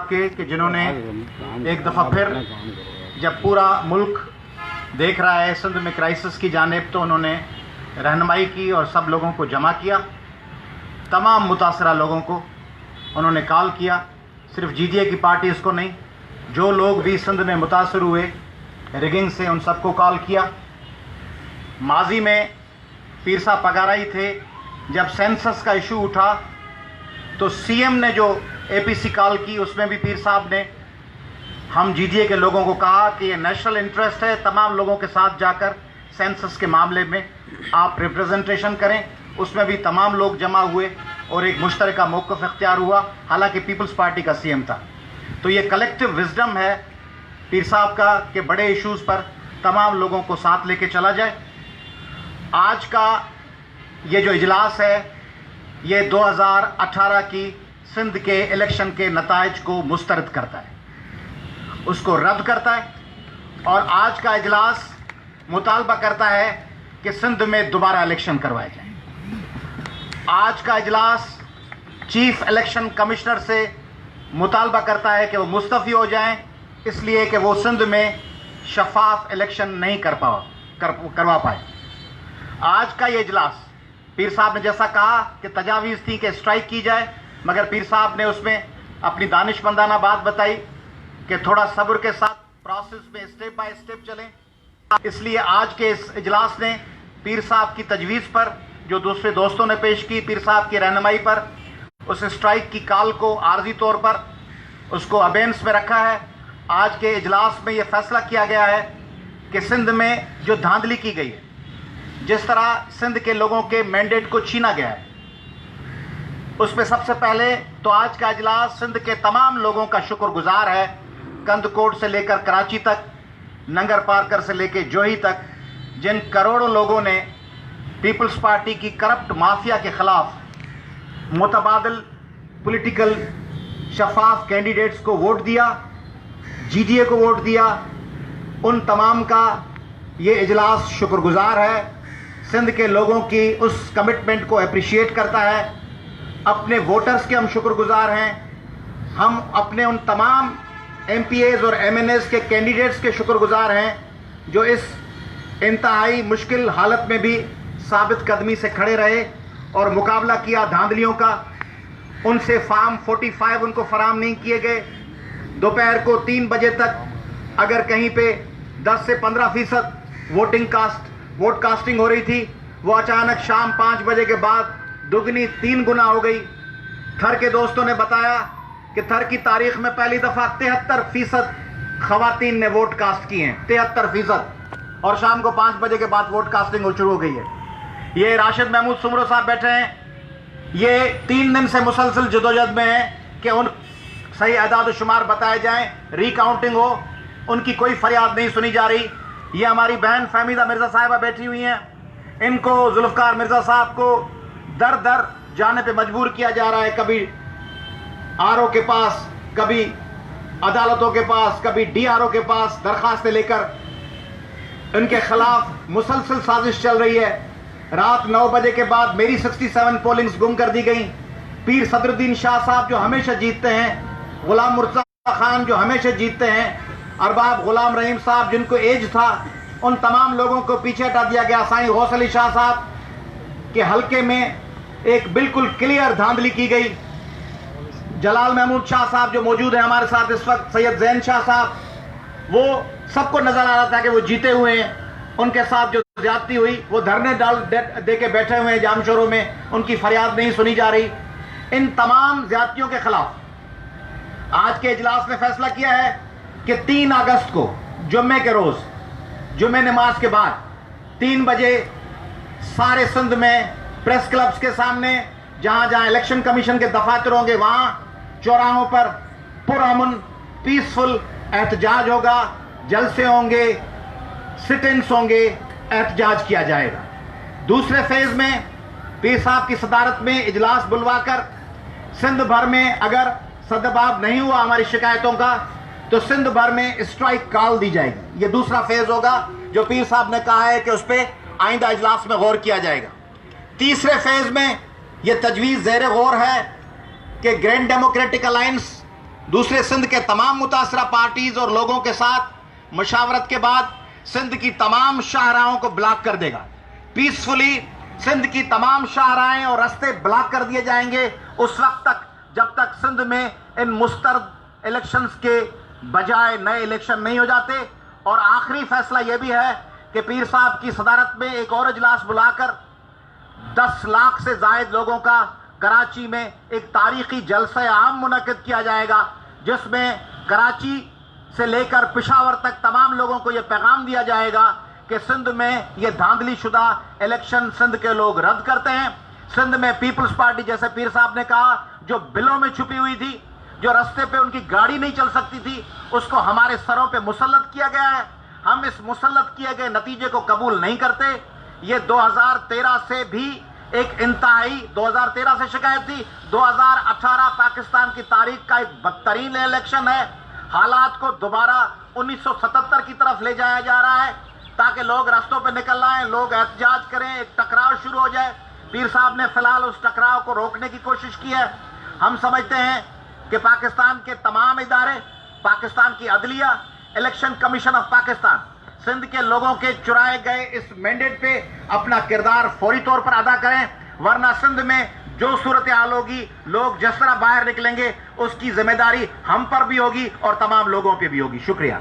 के कि जिन्होंने एक दफ़ा फिर जब पूरा मुल्क देख रहा है सिंध में क्राइसिस की जानिब तो उन्होंने रहनुमाई की और सब लोगों को जमा किया। तमाम मुतासरा लोगों को उन्होंने कॉल किया, सिर्फ जीडीए की पार्टीज़ को नहीं, जो लोग भी सिंध में मुतासर हुए रिगिंग से उन सबको कॉल किया। माजी में पीर साहब पगारा ही थे, जब सेंसस का इशू उठा तो सीएम ने जो एपीसी कॉल की उसमें भी पीर साहब ने हम जीडीए के लोगों को कहा कि ये नेशनल इंटरेस्ट है, तमाम लोगों के साथ जाकर सेंसस के मामले में आप रिप्रेजेंटेशन करें। उसमें भी तमाम लोग जमा हुए और एक मुश्तरका मौक़िफ़ इख्तियार हुआ, हालांकि पीपल्स पार्टी का सीएम था। तो ये कलेक्टिव विजडम है पीर साहब का कि बड़े इश्यूज़ पर तमाम लोगों को साथ लेके चला जाए। आज का ये जो इजलास है ये 2018 की सिंध के इलेक्शन के नताइज को मुस्तरद करता है, उसको रद्द करता है। और आज का इजलास मुतालबा करता है कि सिंध में दोबारा इलेक्शन करवाए जाए। आज का इजलास चीफ इलेक्शन कमिश्नर से मुतालबा करता है कि वो मुस्तफ़ी हो जाएं, इसलिए कि वो सिंध में शफाफ इलेक्शन नहीं करवा पाए। आज का ये इजलास पीर साहब ने जैसा कहा कि तजावीज़ थी कि स्ट्राइक की जाए, मगर पीर साहब ने उसमें अपनी दानिशमंदाना बात बताई कि थोड़ा सब्र के साथ प्रोसेस में स्टेप बाय स्टेप चलें। इसलिए आज के इस इजलास ने पीर साहब की तजवीज़ पर, जो दूसरे दोस्तों ने पेश की, पीर साहब की रहनुमाई पर, उस स्ट्राइक की कॉल को आर्जी तौर पर उसको अबेंस में रखा है। आज के इजलास में यह फैसला किया गया है कि सिंध में जो धांधली की गई है, जिस तरह सिंध के लोगों के मैंडेट को छीना गया है, उस पर सबसे पहले तो आज का इजलास सिंध के तमाम लोगों का शुक्रगुजार है, कंदकोट से लेकर कराची तक, नंगर पार्कर से लेकर जोही तक, जिन करोड़ों लोगों ने पीपल्स पार्टी की करप्ट माफिया के खिलाफ मुतबादल पॉलिटिकल शफाफ कैंडिडेट्स को वोट दिया, जीडीए को वोट दिया, उन तमाम का ये इजलास शुक्रगुजार है। सिंध के लोगों की उस कमिटमेंट को अप्रिशिएट करता है। अपने वोटर्स के हम शुक्रगुजार हैं। हम अपने उन तमाम एमपीएज और एमएनएस के कैंडिडेट्स के शुक्रगुजार हैं जो इस इंतहाई मुश्किल हालत में भी साबित कदमी से खड़े रहे और मुकाबला किया धांधलियों का। उनसे फॉर्म 45 उनको फराम नहीं किए गए। दोपहर को 3 बजे तक अगर कहीं पे 10 से 15% वोट कास्टिंग हो रही थी, वो अचानक शाम 5 बजे के बाद दुगनी 3 गुना हो गई। थर के दोस्तों ने बताया कि थर की तारीख में पहली दफ़ा 73% खवातीन ने वोट कास्ट किए हैं, 73%, और शाम को 5 बजे के बाद वोट कास्टिंग शुरू हो गई है। ये राशिद महमूद सुमरो साहब बैठे हैं, ये 3 दिन से मुसलसल जदोजहद में हैं कि उन सही अदाद शुमार बताए जाएं, रिकाउंटिंग हो। उनकी कोई फरियाद नहीं सुनी जा रही। ये हमारी बहन फहमीदा मिर्ज़ा साहिबा बैठी हुई हैं, इनको जुल्फ़कार मिर्ज़ा साहब को दर दर जाने पे मजबूर किया जा रहा है, कभी आरओ के पास, कभी अदालतों के पास, कभी डीआरओ के पास दरखास्तें लेकर इनके खिलाफ मुसलसल साजिश चल रही है। रात 9 बजे के बाद मेरी 67 पोलिंग्स गुम कर दी गई। पीर सदरुद्दीन शाह साहब जो हमेशा जीतते हैं, गुलाम मुर्तज़ा खान जो हमेशा जीतते हैं, अरबाब गुलाम रहीम साहब जिनको एज था, उन तमाम लोगों को पीछे हटा दिया गया। साईं गौस अली शाह साहब के हल्के में एक बिल्कुल क्लियर धांधली की गई। जलाल महमूद शाह साहब जो मौजूद हैं हमारे साथ इस वक्त, सैयद जैन शाह साहब, वो सबको नजर आ रहा था कि वो जीते हुए हैं। उनके साथ जो ज्यादती हुई, वो धरने डाल दे के बैठे हुए हैं जामशोरों में, उनकी फरियाद नहीं सुनी जा रही। इन तमाम ज्यादतियों के खिलाफ आज के इजलास ने फैसला किया है कि 3 अगस्त को जुम्मे के रोज, जुम्मे नमाज के बाद 3 बजे सारे सिंध में प्रेस क्लब्स के सामने, जहां जहां इलेक्शन कमीशन के दफातर होंगे, वहां चौराहों पर पुरअमन पीसफुल एहतजाज होगा, जलसे होंगे, सिट इन्स होंगे, एहतजाज किया जाएगा। दूसरे फेज में पीर साहब की सदारत में इजलास बुलवाकर सिंध भर में अगर सदबाब नहीं हुआ हमारी शिकायतों का, तो सिंध भर में स्ट्राइक कॉल दी जाएगी। ये दूसरा फेज होगा जो पीर साहब ने कहा है कि उस पर आइंदा इजलास में गौर किया जाएगा। तीसरे फेज में यह तजवीज़ ज़ेर गौर है कि ग्रैंड डेमोक्रेटिक अलायंस दूसरे सिंध के तमाम मुतासरा पार्टीज और लोगों के साथ मशावरत के बाद सिंध की तमाम शाहराहों को ब्लॉक कर देगा। पीसफुली सिंध की तमाम शाहराहें और रास्ते ब्लॉक कर दिए जाएंगे उस वक्त तक जब तक सिंध में इन मुस्तरद इलेक्शंस के बजाय नए इलेक्शन नहीं हो जाते। और आखिरी फैसला यह भी है कि पीर साहब की सदारत में एक और इजलास बुलाकर 10 लाख से जायद लोगों का कराची में एक तारीखी जलसा आम मुनक्किद किया जाएगा, जिसमें कराची से लेकर पेशावर तक तमाम लोगों को यह पैगाम दिया जाएगा कि सिंध में यह धांधली शुदा इलेक्शन सिंध के लोग रद्द करते हैं। सिंध में पीपल्स पार्टी, जैसे पीर साहब ने कहा, जो बिलों में छुपी हुई थी, जो रास्ते पे उनकी गाड़ी नहीं चल सकती थी, उसको हमारे सरों पे मुसल्लत किया गया है। हम इस मुसल्लत किए गए नतीजे को कबूल नहीं करते। ये 2013 से भी एक इंतहाई 2013 से शिकायत थी, 2018 पाकिस्तान की तारीख का एक बदतरीन इलेक्शन है। हालात को दोबारा 1977 की तरफ ले जाया जा रहा है ताकि लोग रास्तों पे निकल आए, लोग एहतजाज करें, एक टकराव शुरू हो जाए। पीर साहब ने फिलहाल उस टकराव को रोकने की कोशिश की है। हम समझते हैं कि पाकिस्तान के तमाम इदारे, पाकिस्तान की अदलिया, election commission of Pakistan Sindh के लोगों के चुराए गए इस मैंडेट पे अपना किरदार फौरी तौर पर अदा करें, वरना सिंध में जो सूरत हाल होगी, लोग जिस तरह बाहर निकलेंगे, उसकी जिम्मेदारी हम पर भी होगी और तमाम लोगों पे भी होगी। शुक्रिया।